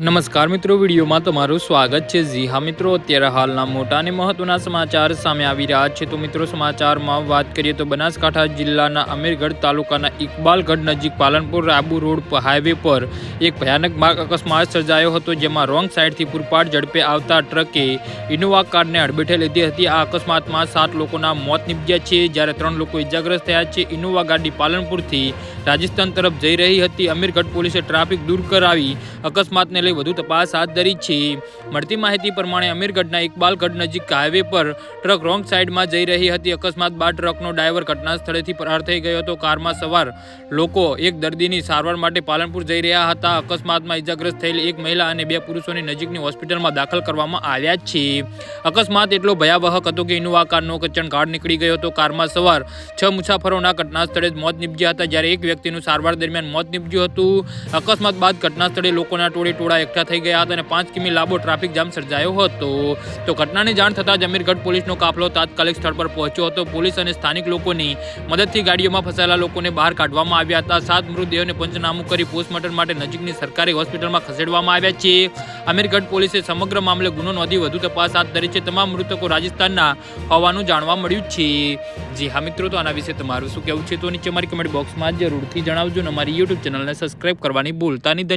નમસ્કાર મિત્રો, વિડીયોમાં તમારું સ્વાગત છે। જી હા મિત્રો, અત્યારે હાલના મોટા અને મહત્વના સમાચાર સામે આવી રહ્યા છે। તો મિત્રો, સમાચારમાં વાત કરીએ તો બનાસકાંઠા જિલ્લાના અમીરગઢ તાલુકાના ઇકબાલગઢ નજીક પાલનપુર આબુ રોડ હાઈવે પર એક ભયાનક માર્ગ અકસ્માત સર્જાયો હતો, જેમાં રોંગ સાઈડથી પૂરપાટ ઝડપે આવતા ટ્રકે ઇનોવા કારને અડબેટે લીધી હતી। આ અકસ્માતમાં 7 લોકોના મોત નીપજ્યા છે, જ્યારે 3 લોકો ઇજાગ્રસ્ત થયા છે। ઇનોવા ગાડી પાલનપુરથી રાજસ્થાન તરફ જઈ રહી હતી। અમીરગઢ પોલીસે ટ્રાફિક દૂર કરાવી અકસ્માતને વધુ તપાસ હાથ ધરી છે। મળતી માહિતી પ્રમાણે અમીરગઢના ઇકબાલગઢ નજીક હાઈવે પર ટ્રક રોંગ સાઈડમાં જઈ રહી હતી। અકસ્માત બાદ ટ્રકનો ડ્રાઈવર ઘટના સ્થળેથી ફરાર થઈ ગયો હતો। કારમાં સવાર લોકો એક દર્દીની સારવાર માટે પાલનપુર જઈ રહ્યા હતા। અકસ્માતમાં ઇજાગ્રસ્ત થયેલ એક મહિલા અને 2 પુરુષોને નજીકની હોસ્પિટલમાં દાખલ કરવામાં આવ્યા છે। અકસ્માત એટલો ભયાવહ હતો કે ઇનોવા કારનો કચણઘાટ નીકળી ગયો હતો। કારમાં સવાર 6 મુસાફરોના ઘટના સ્થળે જ મોત નીપજ્યા હતા, જ્યારે એક વ્યક્તિનું સારવાર દરમિયાન મોત નીપજ્યું હતું। અકસ્માત બાદ ઘટના સ્થળે લોકોના ટોળા એકઠા થઈ ગયા હતા અને 5 કિમી લાંબો ટ્રાફિક જામ સર્જાયો હતો। તો ઘટનાની જાણ થતાં જ અમીરગઢ પોલીસનો કાફલો તાત્કાલિક સ્થળ પર પહોંચ્યો હતો। પોલીસ અને સ્થાનિક લોકોની મદદથી ગાડીઓમાં ફસાયેલા લોકોને બહાર કાઢવામાં આવ્યા હતા। 7 મૃતદેહોને પંચનામું કરી પોસ્ટમોર્ટમ માટે નજીકની સરકારી હોસ્પિટલમાં ખસેડવામાં આવ્યા છે। અમીરગઢ પોલીસે સમગ્ર મામલે ગુનો નોંધી વધુ તપાસ હાથ ધરી છે। તમામ મૃતકો રાજસ્થાનના હોવાનું જાણવા મળ્યું છે। જી હા મિત્રો, તો આના વિશે તમારું શું કહેવું છે તો નીચે મારી કમેન્ટ બોક્સમાં જરૂરથી જણાવજો અને અમારી યુટ્યુબ ચેનલને સબસ્ક્રાઇબ કરવાની ભૂલતા નહીં।